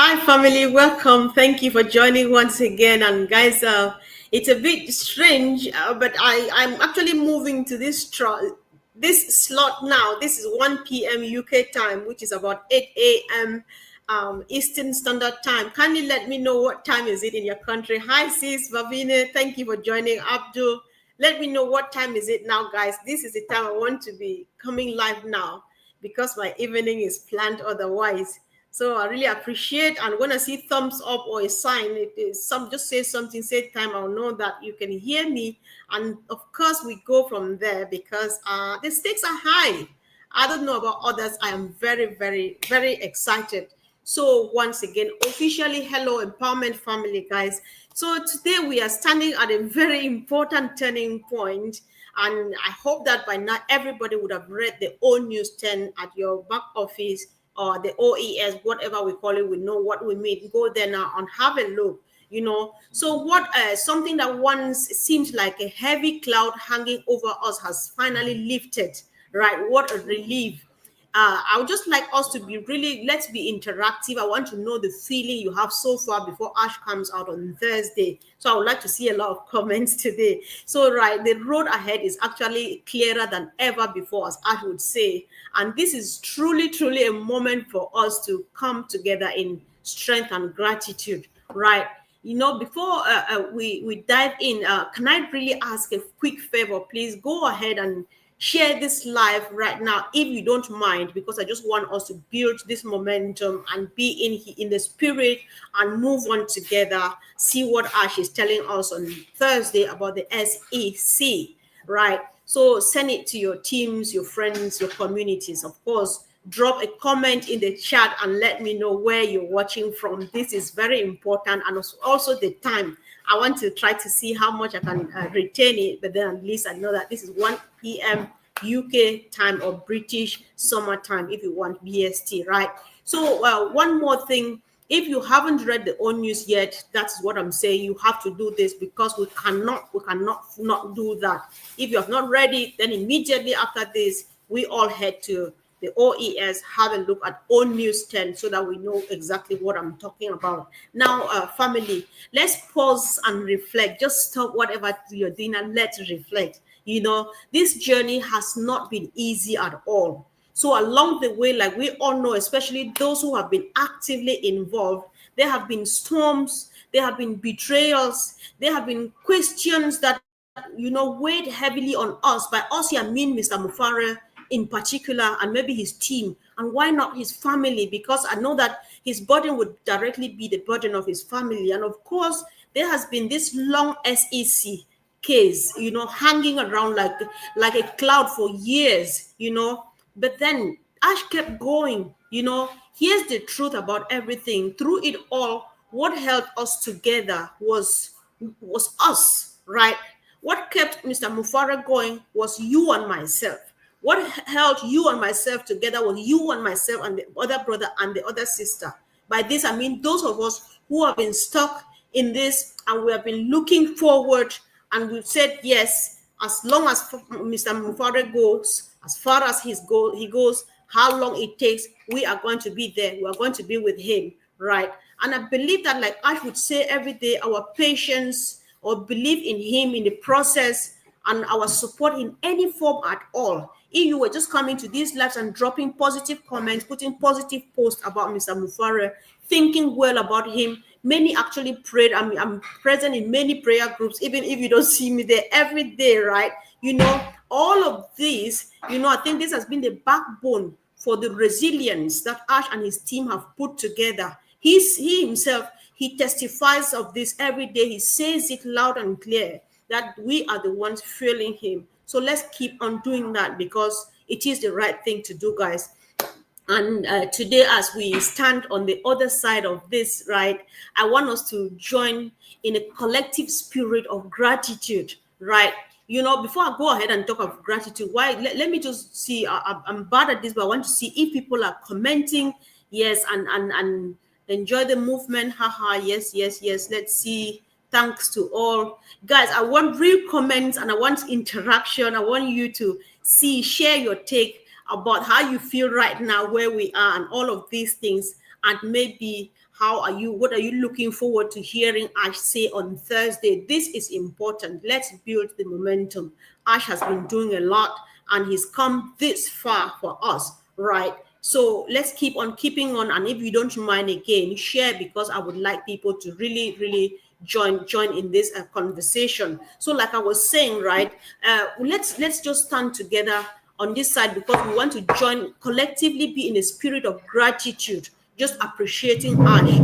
Hi, family. Welcome. Thank you for joining once again. And guys, it's a bit strange, but I'm actually moving to this slot now. This is 1 p.m. UK time, which is about 8 a.m. Eastern Standard Time. Can you let me know what time is it in your country? Hi, sis Vavine. Thank you for joining. Abdul, let me know what time is it now, guys. This is the time I want to be coming live now because my evening is planned otherwise. So I really appreciate, and when I see thumbs up or a sign, it is some just say something, say time, I'll know that you can hear me. And of course, we go from there because the stakes are high. I don't know about others. I am very, very, very excited. So once again, officially, hello, empowerment family, guys. So today we are standing at a very important turning point, and I hope that by now everybody would have read the O News 10 at your back office or the OES, whatever we call it. We know what we mean. Go there now and have a look. So what something that once seemed like a heavy cloud hanging over us has finally lifted, right? What a relief. I would just like us to be really, let's be interactive. I want to know the feeling you have so far before Ash comes out on Thursday. So I would like to see a lot of comments today. So, right, the road ahead is actually clearer than ever before, as Ash would say. And this is truly, truly a moment for us to come together in strength and gratitude, right? Before we dive in, can I really ask a quick favor? Please go ahead and share this live right now if you don't mind, because I just want us to build this momentum and be in the spirit and move on together. See what Ash is telling us on Thursday about the SEC, right? So send it to your teams, your friends, your communities. Of course, drop a comment in the chat and let me know where you're watching from. This is very important, and also the time. I want to try to see how much I can retain it, but then at least I know that this is 1 p.m. UK time or British summer time if you want BST, right? So one more thing. If you haven't read the own news yet, that's what I'm saying. You have to do this because we cannot not do that. If you have not read it, then immediately after this, we all head to the OES, have a look at own news 10 so that we know exactly what I'm talking about. Now, family, let's pause and reflect. Just stop whatever you're doing and let's reflect. This journey has not been easy at all. So along the way, like we all know, especially those who have been actively involved, there have been storms, there have been betrayals, there have been questions that, weighed heavily on us. By us, I mean Mr. Mufare in particular, and maybe his team, and why not his family? Because I know that his burden would directly be the burden of his family. And of course, there has been this long SEC case, hanging around like a cloud for years, but then Ash kept going. Here's the truth about everything. Through it all, what held us together was us, right? What kept Mr. Mufara going was you and myself. What held you and myself together was you and myself and the other brother and the other sister. By this, I mean those of us who have been stuck in this and we have been looking forward, and we've said yes, as long as Mr. Mufare goes, as far as he goes, how long it takes, we are going to be there. We are going to be with him, right? And I believe that, like I would say every day, our patience or belief in him in the process and our support in any form at all. If you were just coming to these lives and dropping positive comments, putting positive posts about Mr. Mufare, thinking well about him, many actually prayed. I'm present in many prayer groups, even if you don't see me there every day, right? All of this, I think this has been the backbone for the resilience that Ash and his team have put together. He himself, he testifies of this every day. He says it loud and clear that we are the ones failing him. So let's keep on doing that because it is the right thing to do, guys. And today, as we stand on the other side of this, right, I want us to join in a collective spirit of gratitude, right? Before I go ahead and talk of gratitude, let me just see. I'm bad at this, but I want to see if people are commenting. Yes, and enjoy the movement. Haha, yes. Let's see. Thanks to all. Guys, I want real comments and I want interaction. I want you to share your take about how you feel right now, where we are, and all of these things. and maybe what are you looking forward to hearing Ash say on Thursday? This is important. Let's build the momentum. Ash has been doing a lot and he's come this far for us, right? So let's keep on keeping on. And if you don't mind, again, share, because I would like people to really, really join in this conversation. So like I was saying, right, let's just stand together on this side, because we want to join collectively, be in a spirit of gratitude, just appreciating Ash.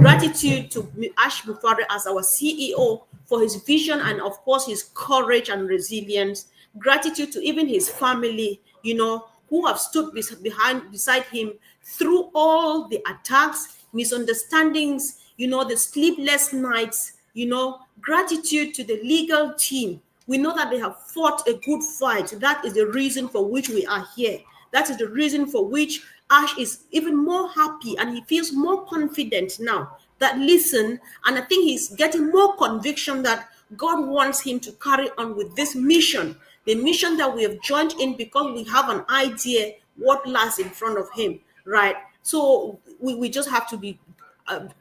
Gratitude to Ash Bufare as our CEO for his vision and, of course, his courage and resilience. Gratitude to even his family, who have stood beside him through all the attacks, misunderstandings, the sleepless nights. Gratitude to the legal team. We know that they have fought a good fight. That is the reason for which we are here. That is the reason for which Ash is even more happy, and he feels more confident now. That listen, and I think he's getting more conviction that God wants him to carry on with this mission, the mission that we have joined in, because we have an idea what lies in front of him, right? So we just have to be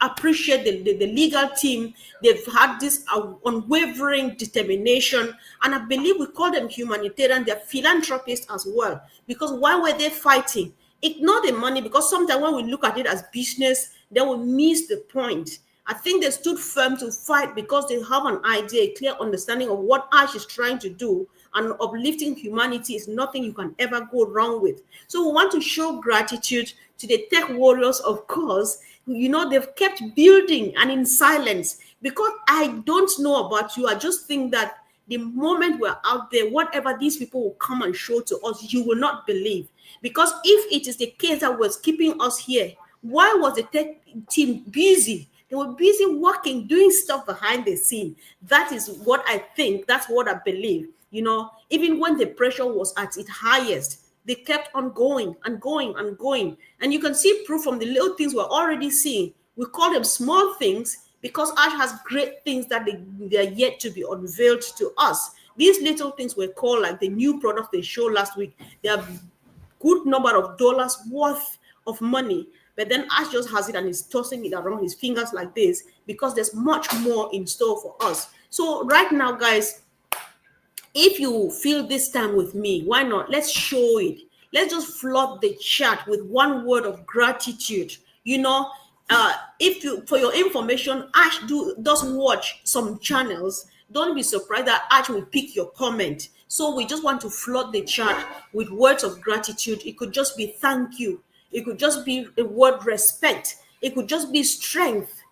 appreciate the legal team. They've had this unwavering determination, and I believe we call them humanitarian. They're philanthropists as well, because why were they fighting? Ignore the money, because sometimes when we look at it as business, then we miss the point. I think they stood firm to fight because they have an idea, a clear understanding of what Ash is trying to do, and uplifting humanity is nothing you can ever go wrong with. So we want to show gratitude to the tech warriors, of course. They've kept building and in silence, because I don't know about you. I just think that the moment we're out there, whatever these people will come and show to us, you will not believe. Because if it is the case that was keeping us here, why was the tech team busy? They were busy working, doing stuff behind the scene. That is what I think. That's what I believe. Even when the pressure was at its highest, they kept on going and going and going. And you can see proof from the little things we're already seeing. We call them small things because Ash has great things that they are yet to be unveiled to us. These little things were called like the new product they showed last week. They are good number of dollars worth of money, but then Ash just has it and is tossing it around his fingers like this, because there's much more in store for us. So right now, guys, if you feel this time with me, why not? Let's show it. Let's just flood the chat with one word of gratitude. If you, for your information, Ash does watch some channels. Don't be surprised that Ash will pick your comment. So we just want to flood the chat with words of gratitude. It could just be thank you. It could just be a word respect. It could just be strength.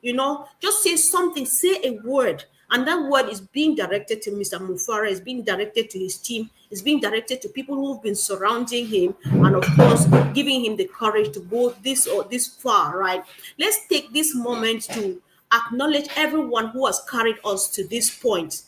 Just say something, say a word. And that word is being directed to Mr. Mufara, is being directed to his team, is being directed to people who've been surrounding him, and of course, giving him the courage to go this far, right? Let's take this moment to acknowledge everyone who has carried us to this point.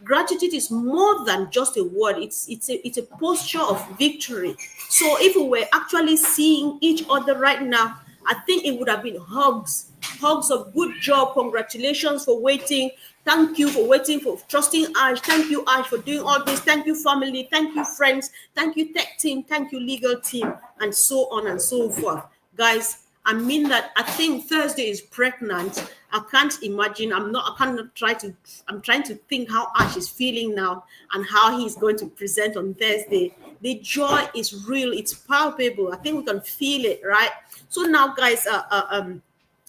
Gratitude is more than just a word. It's a posture of victory. So if we were actually seeing each other right now, I think it would have been hugs of good job, congratulations for waiting, thank you for waiting, for trusting Ash, thank you Ash for doing all this, thank you family, thank you friends, thank you tech team, thank you legal team, and so on and so forth. Guys, I mean that. I think Thursday is pregnant. I can't imagine. I'm trying to think how Ash is feeling now and how he's going to present on Thursday. The joy is real. It's palpable. I think we can feel it, right? So now, guys,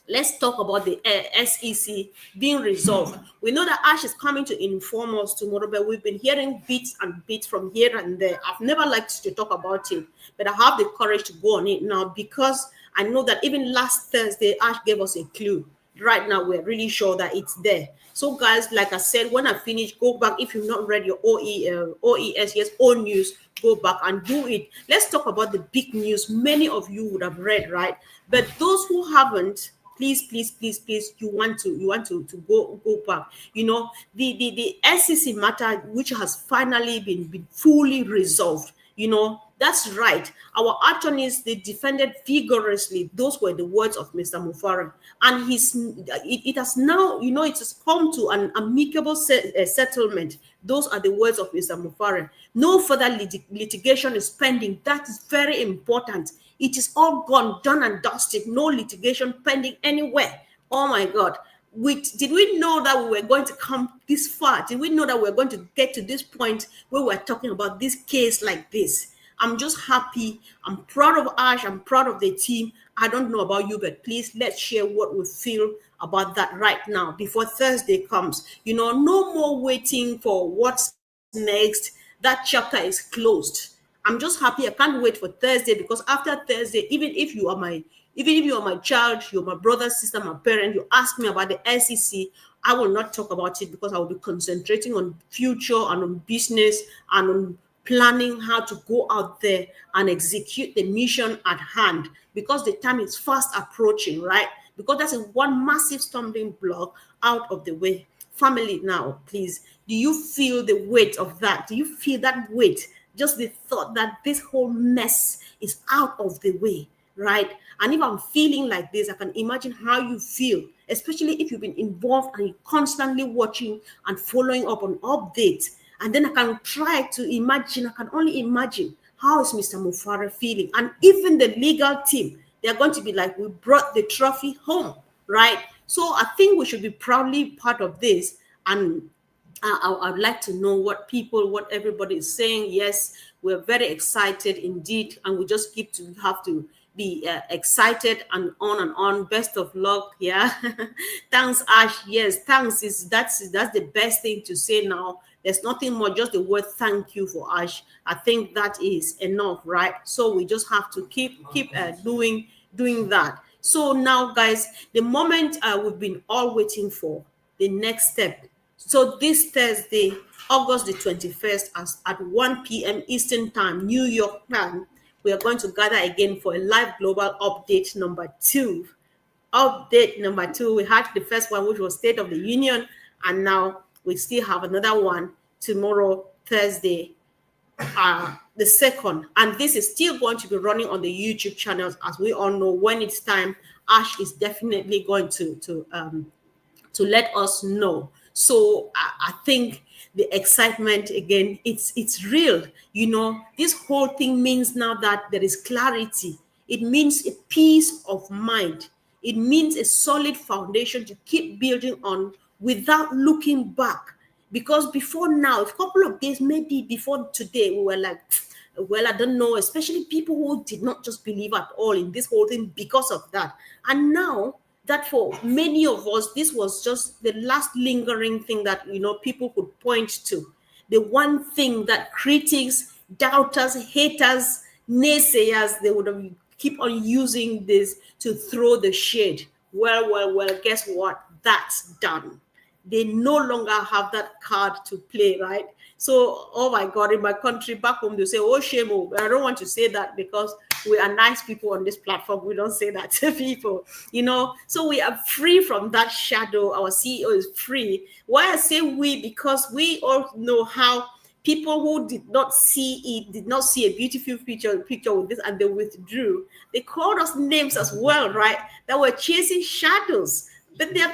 let's talk about the SEC being resolved. We know that Ash is coming to inform us tomorrow, but we've been hearing bits and bits from here and there. I've never liked to talk about it, but I have the courage to go on it now, because I know that even last Thursday, Ash gave us a clue. Right now, we're really sure that it's there. So, guys, like I said, when I finish, go back. If you've not read your OES, yes, O News, go back and do it. Let's talk about the big news many of you would have read, right? But those who haven't, please, you want to go back. The SEC matter, which has finally been fully resolved. That's right. Our attorneys, they defended vigorously. Those were the words of Mr. Mufara. And it has now, it has come to an amicable settlement. Those are the words of Mr. Mufara. No further litigation is pending. That is very important. It is all gone, done and dusted. No litigation pending anywhere. Oh my God. Did we know that we were going to come this far? Did we know that we were going to get to this point where we're talking about this case like this? I'm just happy. I'm proud of Ash. I'm proud of the team. I don't know about you, but please let's share what we feel about that right now before Thursday comes. No more waiting for what's next. That chapter is closed. I'm just happy. I can't wait for Thursday, because after Thursday, even if you are my child, you're my brother, sister, my parent, you ask me about the SEC, I will not talk about it, because I will be concentrating on future and on business and on planning how to go out there and execute the mission at hand, because the time is fast approaching, right? Because that's one massive stumbling block out of the way. Family, now, please, do you feel the weight of that? Do you feel that weight? Just the thought that this whole mess is out of the way, right? And if I'm feeling like this, I can imagine how you feel, especially if you've been involved and you're constantly watching and following up on updates. And then I can try to imagine, I can only imagine, how is Mr. Mufara feeling? And even the legal team, they're going to be like, we brought the trophy home, right? So I think we should be proudly part of this. And I'd like to know what everybody is saying. Yes, we're very excited indeed, and we just have to be excited and on and on. Best of luck, yeah. Thanks, Ash. Yes, thanks that's the best thing to say now. There's nothing more, just the word thank you for Ash. I think that is enough, right? So we just have to keep doing that. So now, guys, the moment we've been all waiting for, the next step. So this Thursday, August the 21st, at 1 p.m. Eastern Time, New York time, we are going to gather again for a live global update number 2. Update number 2. We had the first one, which was State of the Union, and now we still have another one tomorrow, Thursday, the second. And this is still going to be running on the YouTube channels. As we all know, when it's time, Ash is definitely going to let us know. So I think the excitement, again, it's real. This whole thing means now that there is clarity. It means a peace of mind. It means a solid foundation to keep building on without looking back. Because before now, a couple of days, maybe before today, we were like, well, I don't know, especially people who did not just believe at all in this whole thing because of that. And now that for many of us, this was just the last lingering thing that, people could point to. The one thing that critics, doubters, haters, naysayers, they would have keep on using this to throw the shade. Well, guess what? That's done. They no longer have that card to play, right? So, oh my God, in my country back home, they say, oh, shame. Oh, I don't want to say that because we are nice people on this platform. We don't say that to people, So we are free from that shadow. Our CEO is free. Why I say we? Because we all know how people who did not see a beautiful picture with this, and they withdrew. They called us names as well, right? That were chasing shadows. But they are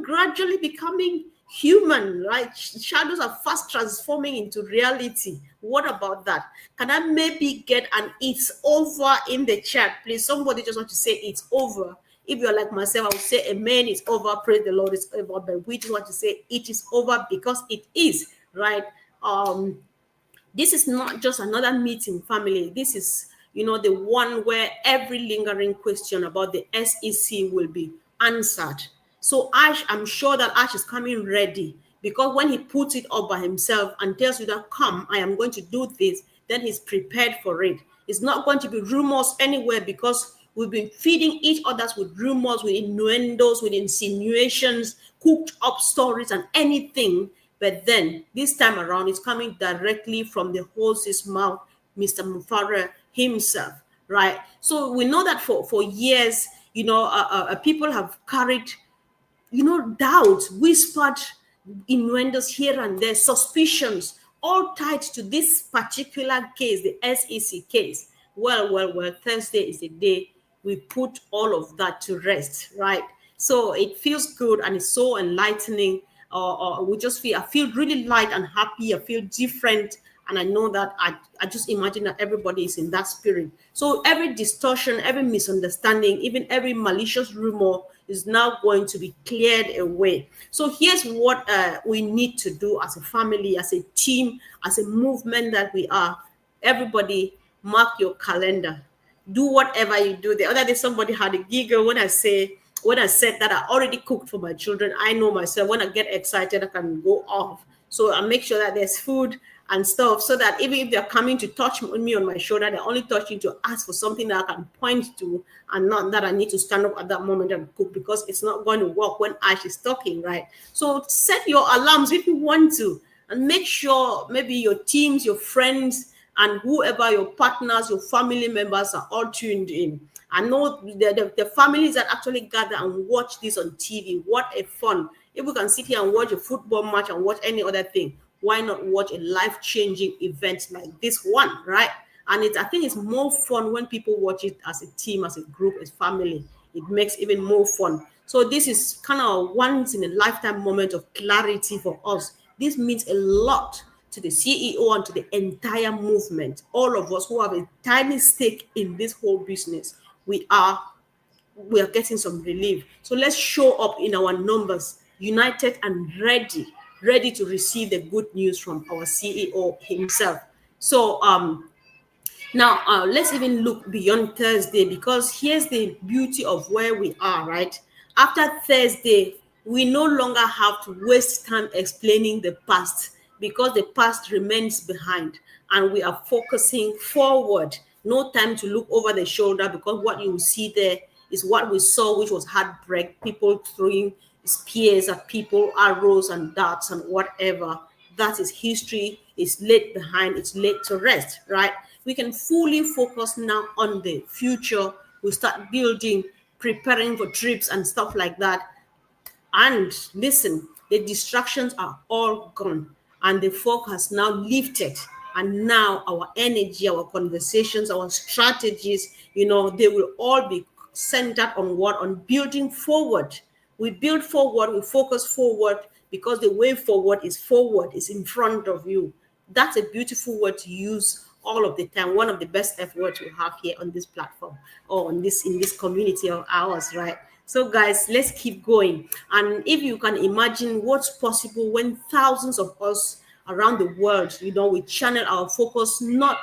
gradually becoming human, right? Shadows are fast transforming into reality. What about that? Can I maybe get an "it's over" in the chat, please? Somebody just want to say it's over. If you're like myself, I would say amen, it's over, praise the Lord, it's over. But we just want to say it is over because it is, right? This is not just another meeting, family. This is, the one where every lingering question about the SEC will be answered. So Ash, I'm sure that Ash is coming ready, because when he puts it up by himself and tells you that, come, I am going to do this, then he's prepared for it. It's not going to be rumors anywhere, because we've been feeding each other's with rumors, with innuendos, with insinuations, cooked up stories and anything. But then this time around, it's coming directly from the horse's mouth, Mr. Mufara himself, right? So we know that for years, people have carried, doubts, whispered innuendos here and there, suspicions, all tied to this particular case, the SEC case. Well, Thursday is the day we put all of that to rest, right? So it feels good and it's so enlightening. I feel really light and happy. I feel different. And I know that I just imagine that everybody is in that spirit. So every distortion, every misunderstanding, even every malicious rumor is now going to be cleared away. So here's what we need to do as a family, as a team, as a movement that we are. Everybody, mark your calendar. Do whatever you do. The other day, somebody had a giggle when I said that I already cooked for my children. I know myself, when I get excited, I can go off. So I make sure that there's food and stuff, so that even if they're coming to touch me on my shoulder, they're only touching to ask for something that I can point to, and not that I need to stand up at that moment and cook, because it's not going to work when Ash is talking, right? So set your alarms if you want to, and make sure maybe your teams, your friends, and whoever, your partners, your family members, are all tuned in. I know the families that actually gather and watch this on TV. What a fun! If we can sit here and watch a football match and watch any other thing, why not watch a life-changing event like this one, right? And I think it's more fun when people watch it as a team, as a group, as family. It makes even more fun. So this is kind of a once in a lifetime moment of clarity for us. This means a lot to the CEO and to the entire movement. All of us who have a tiny stake in this whole business, we are we are getting some relief. So let's show up in our numbers, united and ready to receive the good news from our CEO himself. So now, let's even look beyond Thursday, because here's the beauty of where we are, right? After Thursday, we no longer have to waste time explaining the past, because the past remains behind and we are focusing forward. No time to look over the shoulder, because what you will see there is what we saw, which was heartbreak, people throwing spears at people, arrows and darts and whatever. That is history, is laid behind, it's laid to rest, right? We can fully focus now on the future. We start building, preparing for trips and stuff like that. And listen, the distractions are all gone, and the fog has now lifted. And now our energy, our conversations, our strategies, they will all be centered on what? On building forward. We build forward, we focus forward, because the way forward is in front of you. That's a beautiful word to use all of the time. One of the best F words we have here on this platform, or on this in this community of ours, right? So guys, let's keep going. And if you can imagine what's possible when thousands of us around the world, we channel our focus not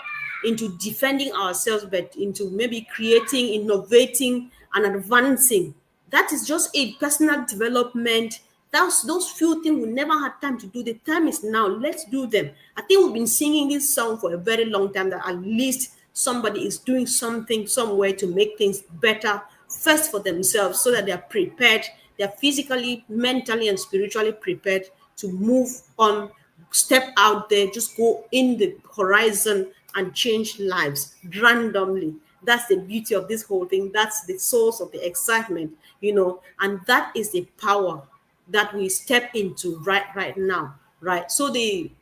into defending ourselves, but into maybe creating, innovating, and advancing. That is just a personal development. That's those few things we never had time to do. The time is now. Let's do them. I think we've been singing this song for a very long time, that at least somebody is doing something somewhere to make things better first for themselves, so that they're prepared, they're physically, mentally, and spiritually prepared to move on, step out there, just go in the horizon and change lives randomly. That's the beauty of this whole thing. That's the source of the excitement, and that is the power that we step into right now, right? So the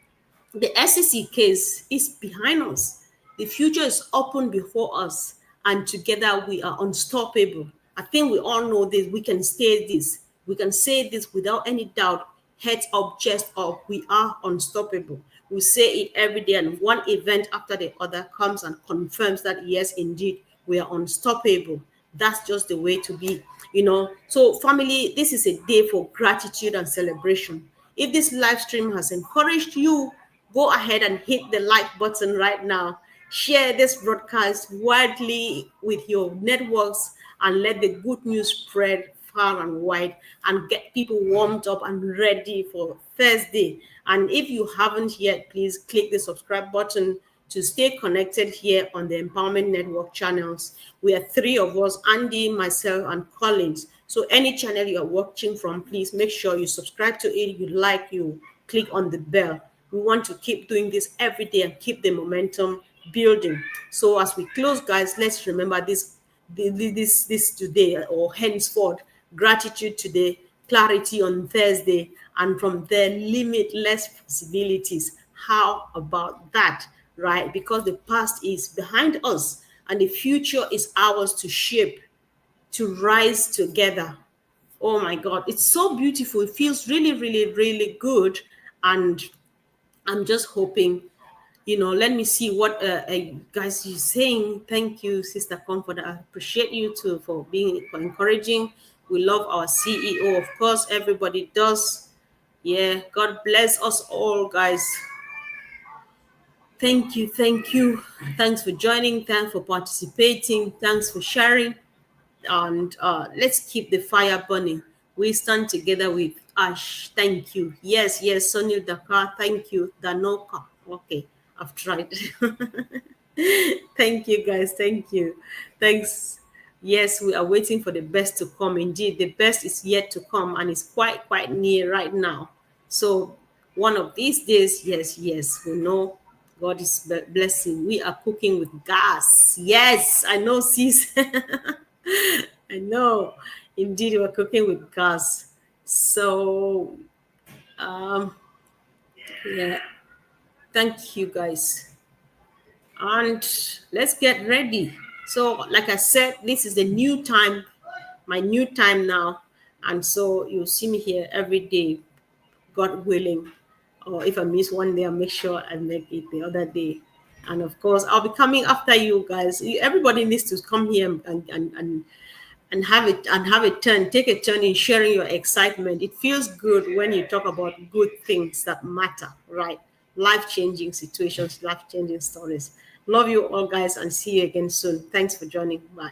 SEC case is behind us. The future is open before us, and together we are unstoppable. I think we all know this. We can say this. We can say this without any doubt. Heads up, chest up. We are unstoppable. We say it every day, and one event after the other comes and confirms that, yes, indeed, we are unstoppable. That's just the way to be. So, family, this is a day for gratitude and celebration. If this live stream has encouraged you, go ahead and hit the like button right now. Share this broadcast widely with your networks, and let the good news spread far and wide, and get people warmed up and ready for Thursday. And if you haven't yet, please click the subscribe button to stay connected here on the Empowerment Network channels. We are three of us: Andy, myself, and Collins. So any channel you are watching from, please make sure you subscribe to it, you click on the bell. We want to keep doing this every day and keep the momentum building. So as we close, guys, let's remember this today, or henceforth: gratitude today, clarity on Thursday, and from there, limitless possibilities. How about that, right? Because the past is behind us and the future is ours to shape, to rise together. Oh my God, it's so beautiful. It feels really, really, really good. And I'm just hoping Let me see what guys you're saying. Thank you, Sister Comfort. I appreciate you too for encouraging. We love our CEO, of course. Everybody does. Yeah, God bless us all, guys. Thank you, thank you. Thanks for joining. Thanks for participating. Thanks for sharing. And let's keep the fire burning. We stand together with Ash. Thank you. Yes, yes, Sunil Dakar. Thank you. Danoka. Okay, I've tried. Thank you, guys. Thank you. Thanks. Yes, we are waiting for the best to come. Indeed, the best is yet to come and it's quite near right now. So, one of these days, yes, yes, we know God is blessing. We are cooking with gas. Yes, I know, sis. I know. Indeed, we're cooking with gas. So, um, yeah, thank you, guys. And let's get ready. So, like I said, this is the new time, my new time now. And so you'll see me here every day, God willing. Or if I miss one day, I'll make sure I make it the other day. And of course, I'll be coming after you guys. Everybody needs to come here and have a turn, take a turn in sharing your excitement. It feels good when you talk about good things that matter, right? Life-changing situations, life-changing stories. Love you all, guys, and see you again soon. Thanks for joining. Bye.